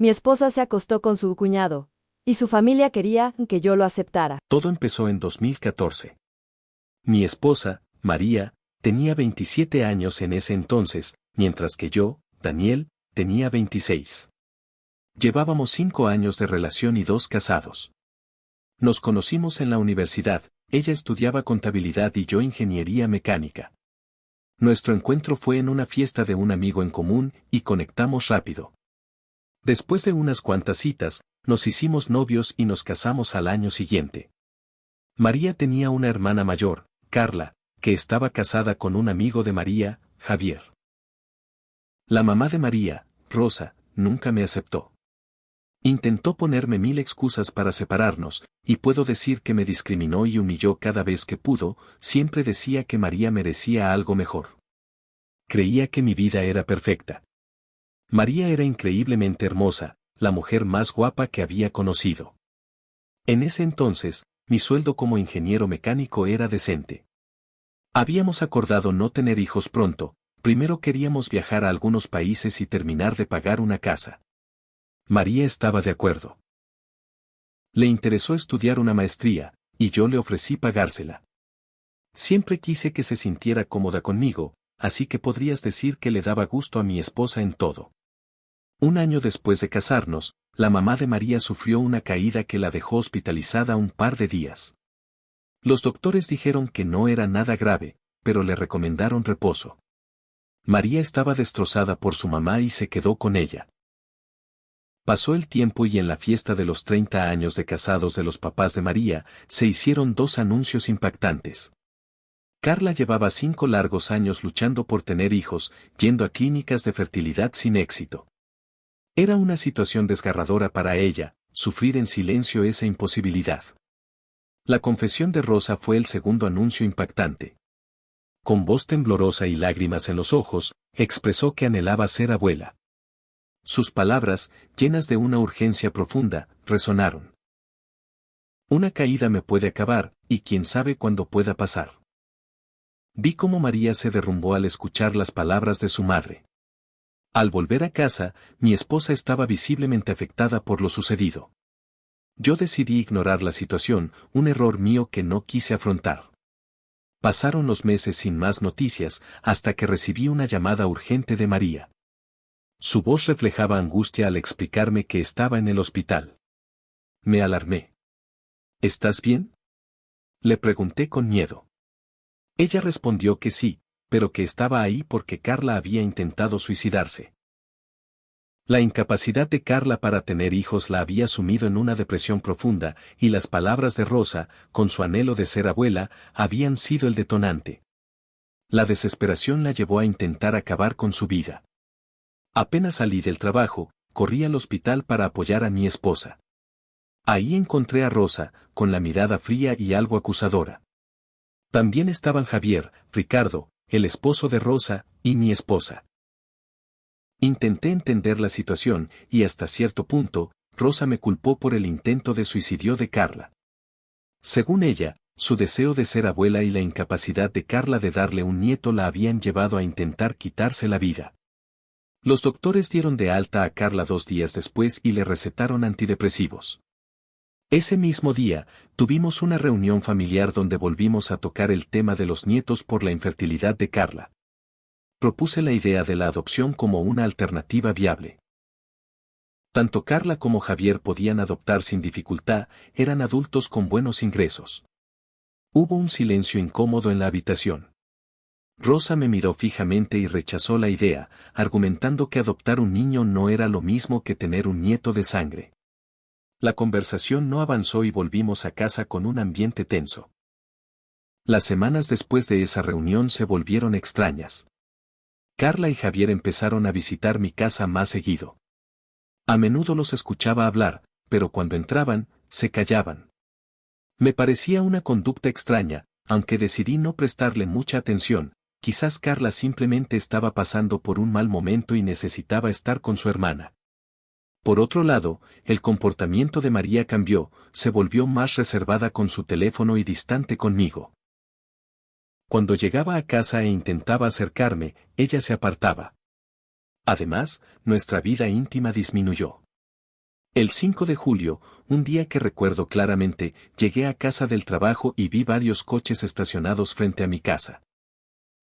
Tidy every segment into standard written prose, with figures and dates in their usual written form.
Mi esposa se acostó con su cuñado, y su familia quería que yo lo aceptara. Todo empezó en 2014. Mi esposa, María, tenía 27 años en ese entonces, mientras que yo, Daniel, tenía 26. Llevábamos 5 años de relación y 2 casados. Nos conocimos en la universidad, ella estudiaba contabilidad y yo ingeniería mecánica. Nuestro encuentro fue en una fiesta de un amigo en común y conectamos rápido. Después de unas cuantas citas, nos hicimos novios y nos casamos al año siguiente. María tenía una hermana mayor, Carla, que estaba casada con un amigo de María, Javier. La mamá de María, Rosa, nunca me aceptó. Intentó ponerme 1000 excusas para separarnos, y puedo decir que me discriminó y humilló cada vez que pudo, siempre decía que María merecía algo mejor. Creía que mi vida era perfecta. María era increíblemente hermosa, la mujer más guapa que había conocido. En ese entonces, mi sueldo como ingeniero mecánico era decente. Habíamos acordado no tener hijos pronto, primero queríamos viajar a algunos países y terminar de pagar una casa. María estaba de acuerdo. Le interesó estudiar una maestría, y yo le ofrecí pagársela. Siempre quise que se sintiera cómoda conmigo, así que podrías decir que le daba gusto a mi esposa en todo. Un año después de casarnos, la mamá de María sufrió una caída que la dejó hospitalizada un par de días. Los doctores dijeron que no era nada grave, pero le recomendaron reposo. María estaba destrozada por su mamá y se quedó con ella. Pasó el tiempo y en la fiesta de los 30 años de casados de los papás de María, se hicieron 2 anuncios impactantes. Carla llevaba 5 largos años luchando por tener hijos, yendo a clínicas de fertilidad sin éxito. Era una situación desgarradora para ella, sufrir en silencio esa imposibilidad. La confesión de Rosa fue el segundo anuncio impactante. Con voz temblorosa y lágrimas en los ojos, expresó que anhelaba ser abuela. Sus palabras, llenas de una urgencia profunda, resonaron. Una caída me puede acabar, y quién sabe cuándo pueda pasar. Vi cómo María se derrumbó al escuchar las palabras de su madre. Al volver a casa, mi esposa estaba visiblemente afectada por lo sucedido. Yo decidí ignorar la situación, un error mío que no quise afrontar. Pasaron los meses sin más noticias, hasta que recibí una llamada urgente de María. Su voz reflejaba angustia al explicarme que estaba en el hospital. Me alarmé. ¿Estás bien?, le pregunté con miedo. Ella respondió que sí, pero que estaba ahí porque Carla había intentado suicidarse. La incapacidad de Carla para tener hijos la había sumido en una depresión profunda, y las palabras de Rosa, con su anhelo de ser abuela, habían sido el detonante. La desesperación la llevó a intentar acabar con su vida. Apenas salí del trabajo, corrí al hospital para apoyar a mi esposa. Ahí encontré a Rosa, con la mirada fría y algo acusadora. También estaban Javier, Ricardo, el esposo de Rosa, y mi esposa. Intenté entender la situación, y hasta cierto punto, Rosa me culpó por el intento de suicidio de Carla. Según ella, su deseo de ser abuela y la incapacidad de Carla de darle un nieto la habían llevado a intentar quitarse la vida. Los doctores dieron de alta a Carla 2 días después y le recetaron antidepresivos. Ese mismo día, tuvimos una reunión familiar donde volvimos a tocar el tema de los nietos por la infertilidad de Carla. Propuse la idea de la adopción como una alternativa viable. Tanto Carla como Javier podían adoptar sin dificultad, eran adultos con buenos ingresos. Hubo un silencio incómodo en la habitación. Rosa me miró fijamente y rechazó la idea, argumentando que adoptar un niño no era lo mismo que tener un nieto de sangre. La conversación no avanzó y volvimos a casa con un ambiente tenso. Las semanas después de esa reunión se volvieron extrañas. Carla y Javier empezaron a visitar mi casa más seguido. A menudo los escuchaba hablar, pero cuando entraban, se callaban. Me parecía una conducta extraña, aunque decidí no prestarle mucha atención. Quizás Carla simplemente estaba pasando por un mal momento y necesitaba estar con su hermana. Por otro lado, el comportamiento de María cambió, se volvió más reservada con su teléfono y distante conmigo. Cuando llegaba a casa e intentaba acercarme, ella se apartaba. Además, nuestra vida íntima disminuyó. El 5 de julio, un día que recuerdo claramente, llegué a casa del trabajo y vi varios coches estacionados frente a mi casa.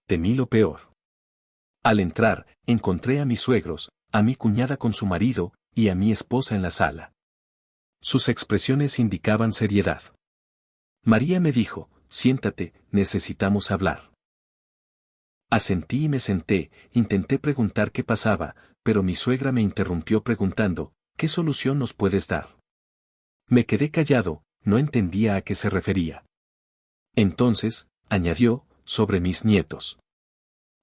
Temí lo peor. Al entrar, encontré a mis suegros, a mi cuñada con su marido, y a mi esposa en la sala. Sus expresiones indicaban seriedad. María me dijo, siéntate, necesitamos hablar. Asentí y me senté, intenté preguntar qué pasaba, pero mi suegra me interrumpió preguntando, ¿qué solución nos puedes dar? Me quedé callado, no entendía a qué se refería. Entonces, añadió, sobre mis nietos.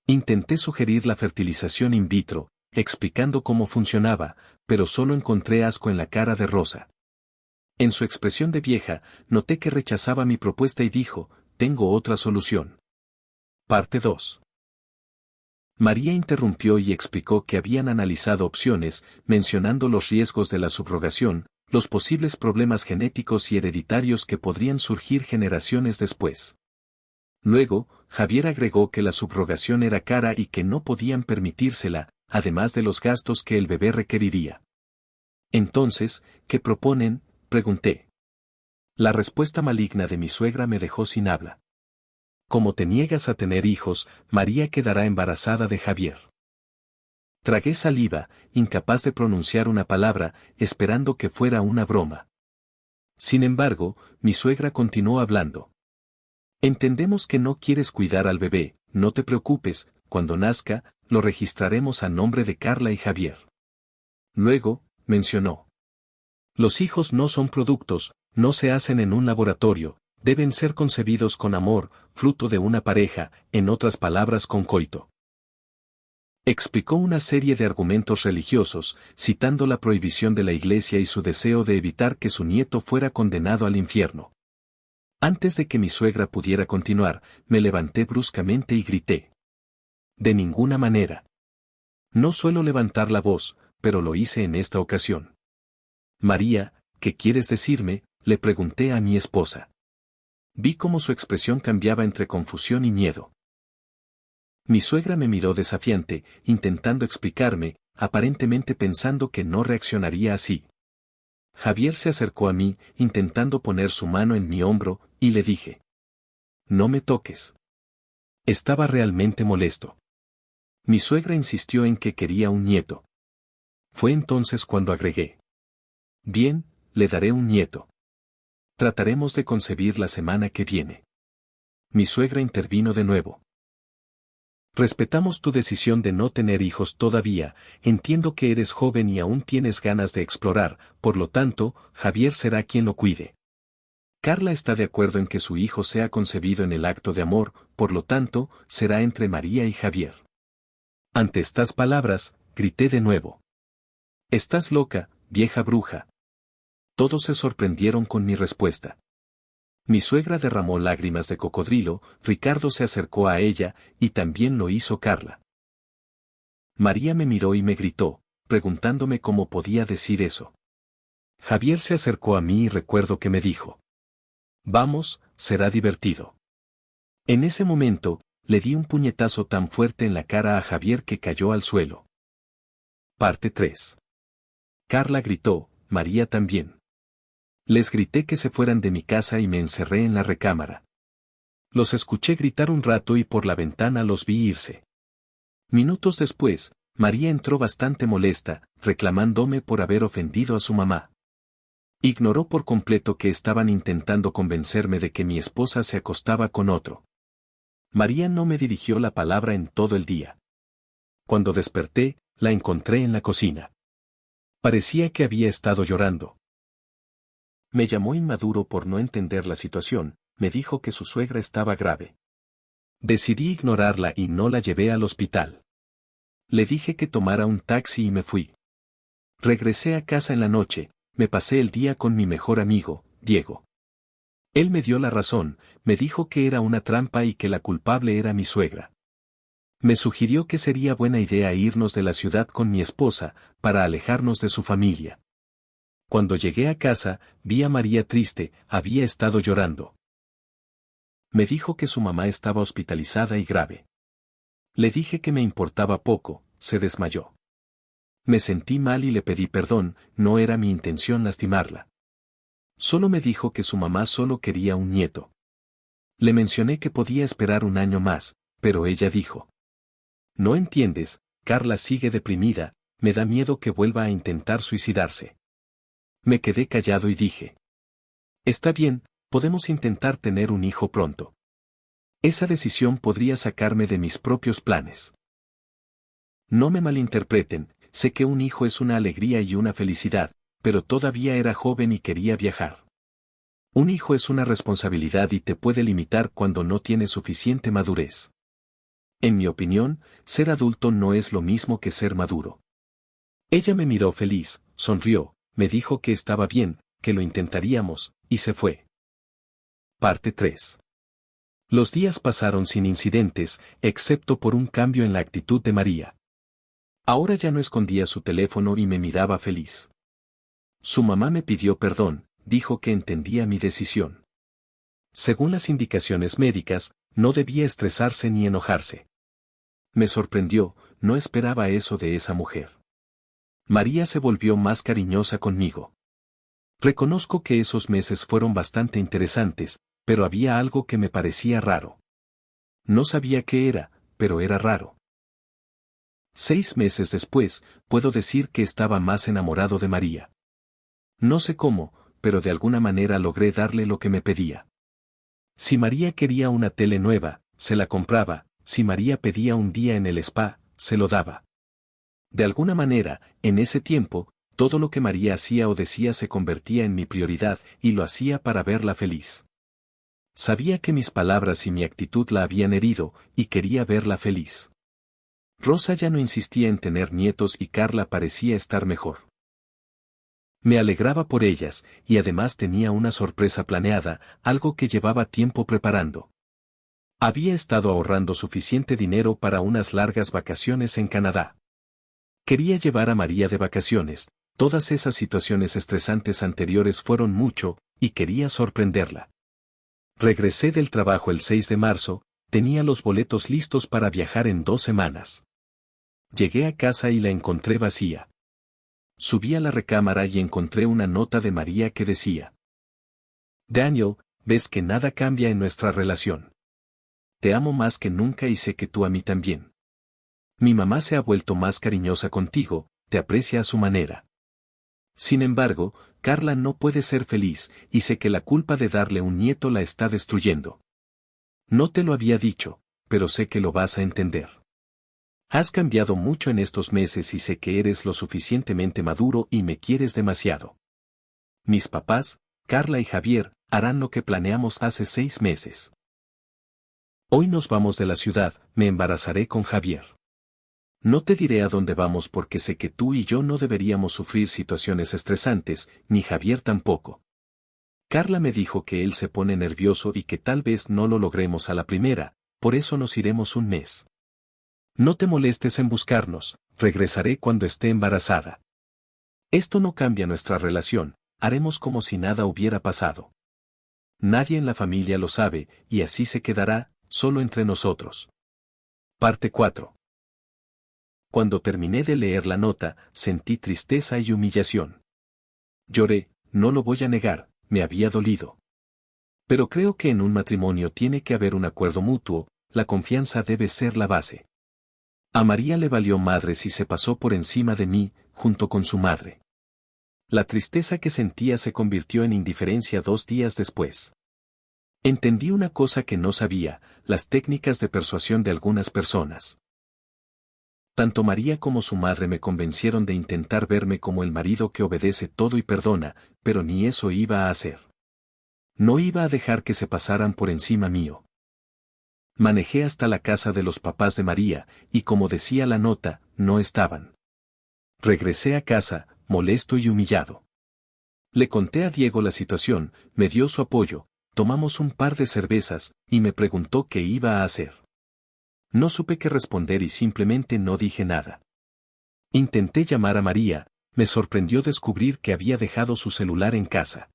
Intenté sugerir la fertilización in vitro, explicando cómo funcionaba, pero solo encontré asco en la cara de Rosa. En su expresión de vieja, noté que rechazaba mi propuesta y dijo, tengo otra solución. Parte 2. María interrumpió y explicó que habían analizado opciones, mencionando los riesgos de la subrogación, los posibles problemas genéticos y hereditarios que podrían surgir generaciones después. Luego, Javier agregó que la subrogación era cara y que no podían permitírsela, además de los gastos que el bebé requeriría. Entonces, ¿qué proponen?, pregunté. La respuesta maligna de mi suegra me dejó sin habla. Como te niegas a tener hijos, María quedará embarazada de Javier. Tragué saliva, incapaz de pronunciar una palabra, esperando que fuera una broma. Sin embargo, mi suegra continuó hablando. Entendemos que no quieres cuidar al bebé, no te preocupes, cuando nazca, lo registraremos a nombre de Carla y Javier. Luego, mencionó. Los hijos no son productos, no se hacen en un laboratorio, deben ser concebidos con amor, fruto de una pareja, en otras palabras con coito. Explicó una serie de argumentos religiosos, citando la prohibición de la Iglesia y su deseo de evitar que su nieto fuera condenado al infierno. Antes de que mi suegra pudiera continuar, me levanté bruscamente y grité. De ninguna manera. No suelo levantar la voz, pero lo hice en esta ocasión. María, ¿qué quieres decirme?, le pregunté a mi esposa. Vi cómo su expresión cambiaba entre confusión y miedo. Mi suegra me miró desafiante, intentando explicarme, aparentemente pensando que no reaccionaría así. Javier se acercó a mí, intentando poner su mano en mi hombro, y le dije. No me toques. Estaba realmente molesto. Mi suegra insistió en que quería un nieto. Fue entonces cuando agregué. Bien, le daré un nieto. Trataremos de concebir la semana que viene. Mi suegra intervino de nuevo. Respetamos tu decisión de no tener hijos todavía, entiendo que eres joven y aún tienes ganas de explorar, por lo tanto, Javier será quien lo cuide. Carla está de acuerdo en que su hijo sea concebido en el acto de amor, por lo tanto, será entre María y Javier. Ante estas palabras, grité de nuevo. Estás loca, vieja bruja. Todos se sorprendieron con mi respuesta. Mi suegra derramó lágrimas de cocodrilo, Ricardo se acercó a ella, y también lo hizo Carla. María me miró y me gritó, preguntándome cómo podía decir eso. Javier se acercó a mí y recuerdo que me dijo. Vamos, será divertido. En ese momento, le di un puñetazo tan fuerte en la cara a Javier que cayó al suelo. Parte 3. Carla gritó, María también. Les grité que se fueran de mi casa y me encerré en la recámara. Los escuché gritar un rato y por la ventana los vi irse. Minutos después, María entró bastante molesta, reclamándome por haber ofendido a su mamá. Ignoró por completo que estaban intentando convencerme de que mi esposa se acostaba con otro. María no me dirigió la palabra en todo el día. Cuando desperté, la encontré en la cocina. Parecía que había estado llorando. Me llamó inmaduro por no entender la situación, me dijo que su suegra estaba grave. Decidí ignorarla y no la llevé al hospital. Le dije que tomara un taxi y me fui. Regresé a casa en la noche, me pasé el día con mi mejor amigo, Diego. Él me dio la razón, me dijo que era una trampa y que la culpable era mi suegra. Me sugirió que sería buena idea irnos de la ciudad con mi esposa, para alejarnos de su familia. Cuando llegué a casa, vi a María triste, había estado llorando. Me dijo que su mamá estaba hospitalizada y grave. Le dije que me importaba poco, se desmayó. Me sentí mal y le pedí perdón, no era mi intención lastimarla. Solo me dijo que su mamá solo quería un nieto. Le mencioné que podía esperar un año más, pero ella dijo: No entiendes, Carla sigue deprimida, me da miedo que vuelva a intentar suicidarse. Me quedé callado y dije: Está bien, podemos intentar tener un hijo pronto. Esa decisión podría sacarme de mis propios planes. No me malinterpreten, sé que un hijo es una alegría y una felicidad, pero todavía era joven y quería viajar. Un hijo es una responsabilidad y te puede limitar cuando no tienes suficiente madurez. En mi opinión, ser adulto no es lo mismo que ser maduro. Ella me miró feliz, sonrió, me dijo que estaba bien, que lo intentaríamos, y se fue. Parte 3. Los días pasaron sin incidentes, excepto por un cambio en la actitud de María. Ahora ya no escondía su teléfono y me miraba feliz. Su mamá me pidió perdón, dijo que entendía mi decisión. Según las indicaciones médicas, no debía estresarse ni enojarse. Me sorprendió, no esperaba eso de esa mujer. María se volvió más cariñosa conmigo. Reconozco que esos meses fueron bastante interesantes, pero había algo que me parecía raro. No sabía qué era, pero era raro. 6 meses después, puedo decir que estaba más enamorado de María. No sé cómo, pero de alguna manera logré darle lo que me pedía. Si María quería una tele nueva, se la compraba, si María pedía un día en el spa, se lo daba. De alguna manera, en ese tiempo, todo lo que María hacía o decía se convertía en mi prioridad y lo hacía para verla feliz. Sabía que mis palabras y mi actitud la habían herido, y quería verla feliz. Rosa ya no insistía en tener nietos y Carla parecía estar mejor. Me alegraba por ellas, y además tenía una sorpresa planeada, algo que llevaba tiempo preparando. Había estado ahorrando suficiente dinero para unas largas vacaciones en Canadá. Quería llevar a María de vacaciones, todas esas situaciones estresantes anteriores fueron mucho, y quería sorprenderla. Regresé del trabajo el 6 de marzo, tenía los boletos listos para viajar en 2 semanas. Llegué a casa y la encontré vacía. Subí a la recámara y encontré una nota de María que decía: Daniel, ves que nada cambia en nuestra relación. Te amo más que nunca y sé que tú a mí también. Mi mamá se ha vuelto más cariñosa contigo, te aprecia a su manera. Sin embargo, Carla no puede ser feliz, y sé que la culpa de darle un nieto la está destruyendo. No te lo había dicho, pero sé que lo vas a entender. Has cambiado mucho en estos meses y sé que eres lo suficientemente maduro y me quieres demasiado. Mis papás, Carla y Javier, harán lo que planeamos hace 6 meses. Hoy nos vamos de la ciudad, me embarazaré con Javier. No te diré a dónde vamos porque sé que tú y yo no deberíamos sufrir situaciones estresantes, ni Javier tampoco. Carla me dijo que él se pone nervioso y que tal vez no lo logremos a la primera, por eso nos iremos un mes. No te molestes en buscarnos, regresaré cuando esté embarazada. Esto no cambia nuestra relación, haremos como si nada hubiera pasado. Nadie en la familia lo sabe, y así se quedará, solo entre nosotros. Parte 4. Cuando terminé de leer la nota, sentí tristeza y humillación. Lloré, no lo voy a negar, me había dolido. Pero creo que en un matrimonio tiene que haber un acuerdo mutuo, la confianza debe ser la base. A María le valió madres y se pasó por encima de mí, junto con su madre. La tristeza que sentía se convirtió en indiferencia 2 días después. Entendí una cosa que no sabía, las técnicas de persuasión de algunas personas. Tanto María como su madre me convencieron de intentar verme como el marido que obedece todo y perdona, pero ni eso iba a hacer. No iba a dejar que se pasaran por encima mío. Manejé hasta la casa de los papás de María, y como decía la nota, no estaban. Regresé a casa, molesto y humillado. Le conté a Diego la situación, me dio su apoyo, tomamos un par de cervezas, y me preguntó qué iba a hacer. No supe qué responder y simplemente no dije nada. Intenté llamar a María, me sorprendió descubrir que había dejado su celular en casa.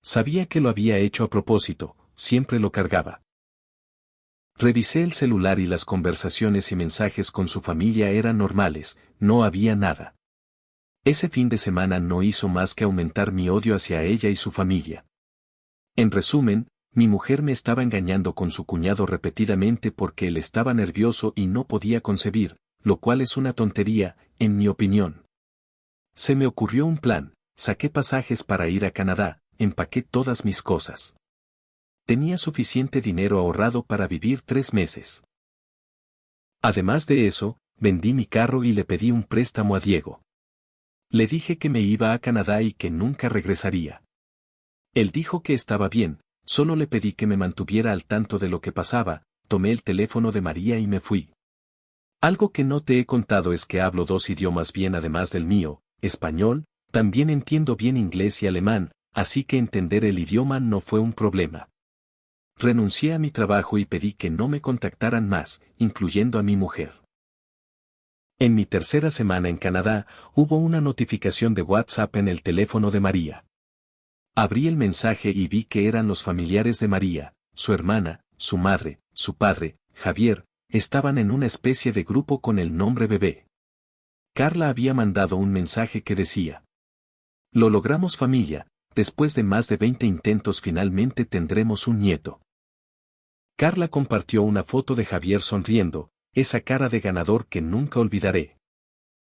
Sabía que lo había hecho a propósito, siempre lo cargaba. Revisé el celular y las conversaciones y mensajes con su familia eran normales, no había nada. Ese fin de semana no hizo más que aumentar mi odio hacia ella y su familia. En resumen, mi mujer me estaba engañando con su cuñado repetidamente porque él estaba nervioso y no podía concebir, lo cual es una tontería, en mi opinión. Se me ocurrió un plan, saqué pasajes para ir a Canadá, empaqué todas mis cosas. Tenía suficiente dinero ahorrado para vivir 3 meses. Además de eso, vendí mi carro y le pedí un préstamo a Diego. Le dije que me iba a Canadá y que nunca regresaría. Él dijo que estaba bien, solo le pedí que me mantuviera al tanto de lo que pasaba, tomé el teléfono de María y me fui. Algo que no te he contado es que hablo 2 idiomas bien además del mío, español, también entiendo bien inglés y alemán, así que entender el idioma no fue un problema. Renuncié a mi trabajo y pedí que no me contactaran más, incluyendo a mi mujer. En mi tercera semana en Canadá, hubo una notificación de WhatsApp en el teléfono de María. Abrí el mensaje y vi que eran los familiares de María, su hermana, su madre, su padre, Javier, estaban en una especie de grupo con el nombre bebé. Carla había mandado un mensaje que decía: "Lo logramos familia, después de más de 20 intentos finalmente tendremos un nieto". Carla compartió una foto de Javier sonriendo, esa cara de ganador que nunca olvidaré.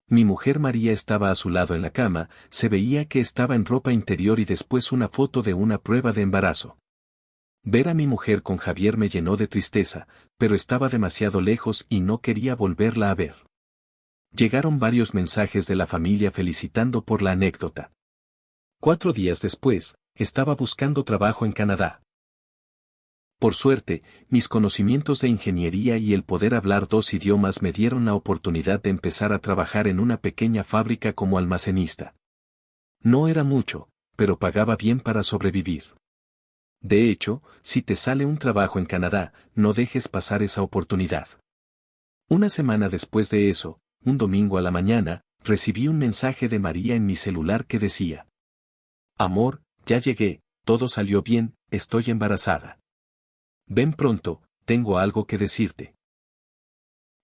Mi mujer María estaba a su lado en la cama, se veía que estaba en ropa interior y después una foto de una prueba de embarazo. Ver a mi mujer con Javier me llenó de tristeza, pero estaba demasiado lejos y no quería volverla a ver. Llegaron varios mensajes de la familia felicitando por la anécdota. 4 días después, estaba buscando trabajo en Canadá. Por suerte, mis conocimientos de ingeniería y el poder hablar 2 idiomas me dieron la oportunidad de empezar a trabajar en una pequeña fábrica como almacenista. No era mucho, pero pagaba bien para sobrevivir. De hecho, si te sale un trabajo en Canadá, no dejes pasar esa oportunidad. Una semana después de eso, un domingo a la mañana, recibí un mensaje de María en mi celular que decía: "Amor, ya llegué, todo salió bien, estoy embarazada. Ven pronto, tengo algo que decirte".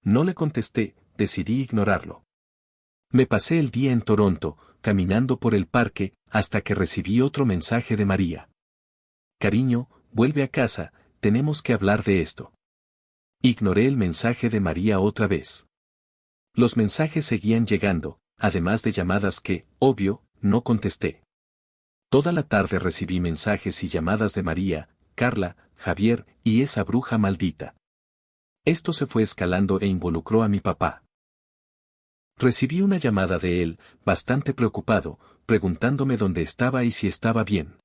No le contesté, decidí ignorarlo. Me pasé el día en Toronto, caminando por el parque, hasta que recibí otro mensaje de María. "Cariño, vuelve a casa, tenemos que hablar de esto". Ignoré el mensaje de María otra vez. Los mensajes seguían llegando, además de llamadas que, obvio, no contesté. Toda la tarde recibí mensajes y llamadas de María, Carla, Javier y esa bruja maldita. Esto se fue escalando e involucró a mi papá. Recibí una llamada de él, bastante preocupado, preguntándome dónde estaba y si estaba bien.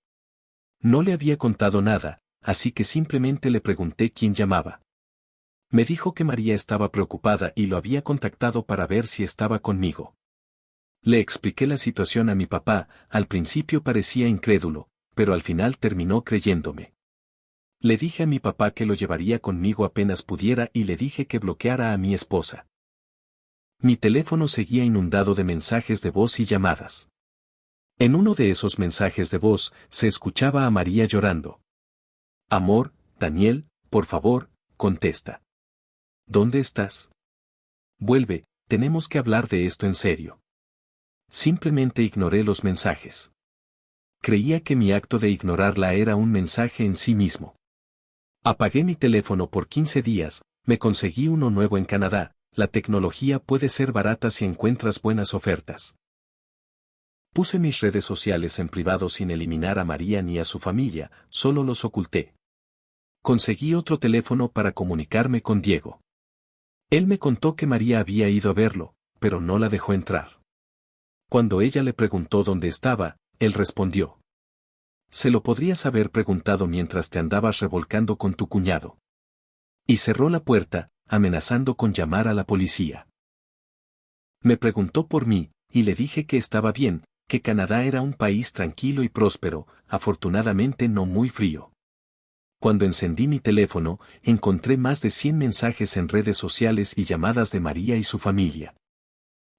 No le había contado nada, así que simplemente le pregunté quién llamaba. Me dijo que María estaba preocupada y lo había contactado para ver si estaba conmigo. Le expliqué la situación a mi papá, al principio parecía incrédulo, pero al final terminó creyéndome. Le dije a mi papá que lo llevaría conmigo apenas pudiera y le dije que bloqueara a mi esposa. Mi teléfono seguía inundado de mensajes de voz y llamadas. En uno de esos mensajes de voz, se escuchaba a María llorando. "Amor, Daniel, por favor, contesta. ¿Dónde estás? Vuelve, tenemos que hablar de esto en serio". Simplemente ignoré los mensajes. Creía que mi acto de ignorarla era un mensaje en sí mismo. Apagué mi teléfono por 15 días, me conseguí uno nuevo en Canadá. La tecnología puede ser barata si encuentras buenas ofertas. Puse mis redes sociales en privado sin eliminar a María ni a su familia, solo los oculté. Conseguí otro teléfono para comunicarme con Diego. Él me contó que María había ido a verlo, pero no la dejó entrar. Cuando ella le preguntó dónde estaba, él respondió: "Se lo podrías haber preguntado mientras te andabas revolcando con tu cuñado". Y cerró la puerta, amenazando con llamar a la policía. Me preguntó por mí, y le dije que estaba bien, que Canadá era un país tranquilo y próspero, afortunadamente no muy frío. Cuando encendí mi teléfono, encontré más de 100 mensajes en redes sociales y llamadas de María y su familia.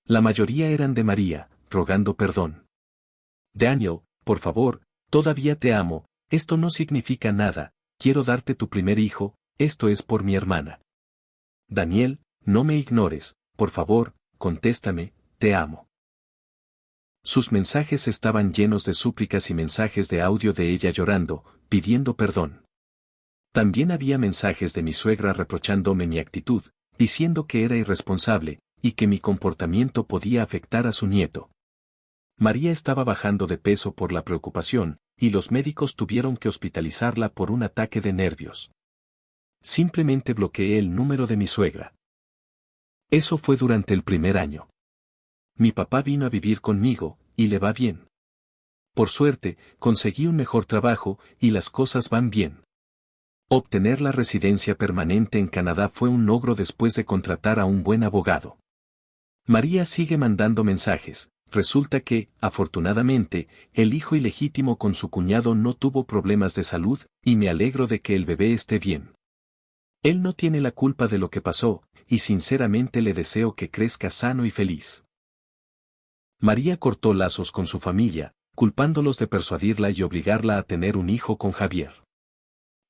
La mayoría eran de María, rogando perdón. "Daniel, por favor, todavía te amo, esto no significa nada, quiero darte tu primer hijo, esto es por mi hermana. Daniel, no me ignores, por favor, contéstame, te amo. Sus mensajes estaban llenos de súplicas y mensajes de audio de ella llorando, pidiendo perdón. También había mensajes de mi suegra reprochándome mi actitud, diciendo que era irresponsable, y que mi comportamiento podía afectar a su nieto. María estaba bajando de peso por la preocupación, y los médicos tuvieron que hospitalizarla por un ataque de nervios. Simplemente bloqueé el número de mi suegra. Eso fue durante el primer año. Mi papá vino a vivir conmigo, y le va bien. Por suerte, conseguí un mejor trabajo, y las cosas van bien. Obtener la residencia permanente en Canadá fue un logro después de contratar a un buen abogado. María sigue mandando mensajes. Resulta que, afortunadamente, el hijo ilegítimo con su cuñado no tuvo problemas de salud, y me alegro de que el bebé esté bien. Él no tiene la culpa de lo que pasó, y sinceramente le deseo que crezca sano y feliz. María cortó lazos con su familia, culpándolos de persuadirla y obligarla a tener un hijo con Javier.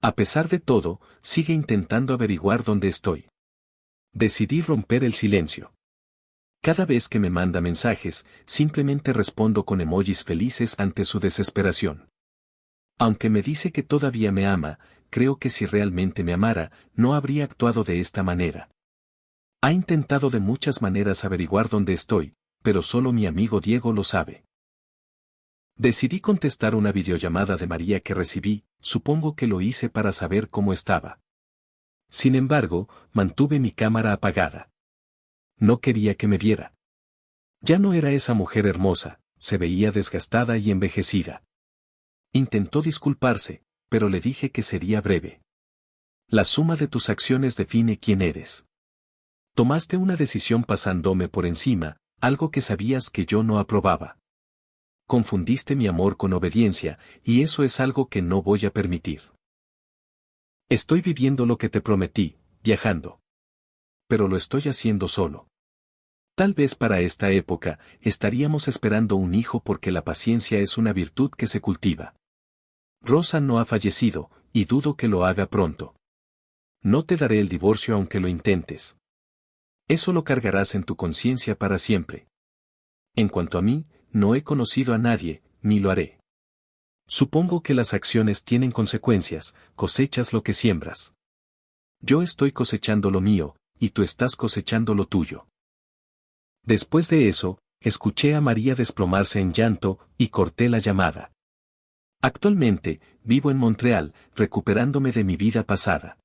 A pesar de todo, sigue intentando averiguar dónde estoy. Decidí romper el silencio. Cada vez que me manda mensajes, simplemente respondo con emojis felices ante su desesperación. Aunque me dice que todavía me ama, creo que si realmente me amara, no habría actuado de esta manera. Ha intentado de muchas maneras averiguar dónde estoy, pero solo mi amigo Diego lo sabe. Decidí contestar una videollamada de María que recibí, supongo que lo hice para saber cómo estaba. Sin embargo, mantuve mi cámara apagada. No quería que me viera. Ya no era esa mujer hermosa, se veía desgastada y envejecida. Intentó disculparse, pero le dije que sería breve. La suma de tus acciones define quién eres. Tomaste una decisión pasándome por encima, algo que sabías que yo no aprobaba. Confundiste mi amor con obediencia, y eso es algo que no voy a permitir. Estoy viviendo lo que te prometí, viajando. Pero lo estoy haciendo solo. Tal vez para esta época, estaríamos esperando un hijo porque la paciencia es una virtud que se cultiva. Rosa no ha fallecido, y dudo que lo haga pronto. No te daré el divorcio aunque lo intentes. Eso lo cargarás en tu conciencia para siempre. En cuanto a mí, no he conocido a nadie, ni lo haré. Supongo que las acciones tienen consecuencias, cosechas lo que siembras. Yo estoy cosechando lo mío, y tú estás cosechando lo tuyo. Después de eso, escuché a María desplomarse en llanto, y corté la llamada. Actualmente, vivo en Montreal, recuperándome de mi vida pasada.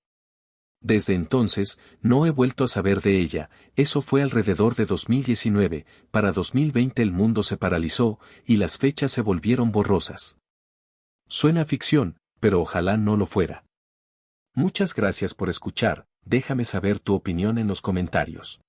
Desde entonces, no he vuelto a saber de ella, eso fue alrededor de 2019, para 2020 el mundo se paralizó, y las fechas se volvieron borrosas. Suena ficción, pero ojalá no lo fuera. Muchas gracias por escuchar, déjame saber tu opinión en los comentarios.